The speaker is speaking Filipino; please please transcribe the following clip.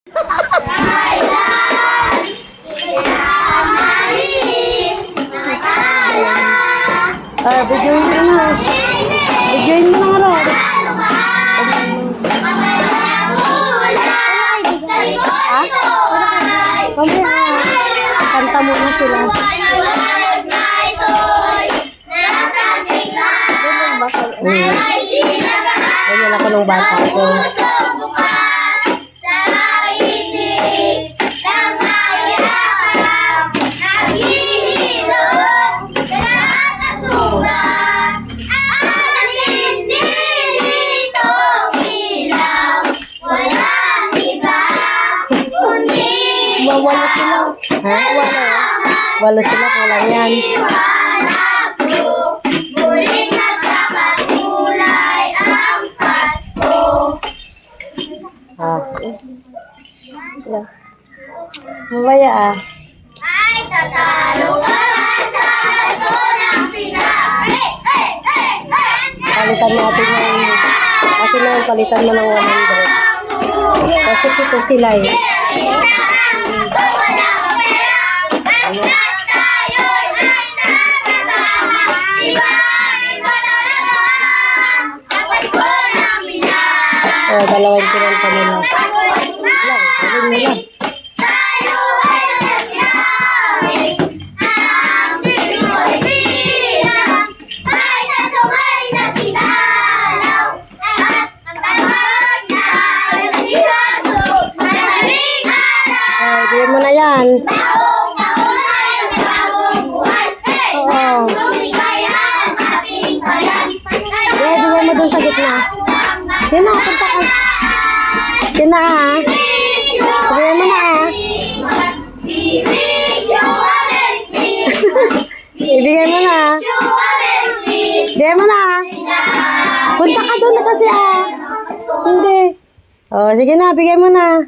Bigyan mo na. Bigyan mo na nga rin. Kanta muna sila. Ganyan ako nung bata ko. Walo sila. Ha? Walo. Walo sila. Walang yan. Mabaya ah. Ay, tatalo ka sa ato ng pinag. Palitan natin yung... Kasi na yung palitan mo ng 100. Kasi ito sila eh. Dalawang kinanta nila. Lang, gawin mo lang. Bigyan mo na yan. Oo. Bigyan mo dun sa gitna. Yun na, punta ka. Yun na ah. Bigyan mo na ah. Ibigay mo na ah. Bigyan mo na ah. Punta ka dun na kasi ah. Hindi. Oh, sige na, bigay mo na.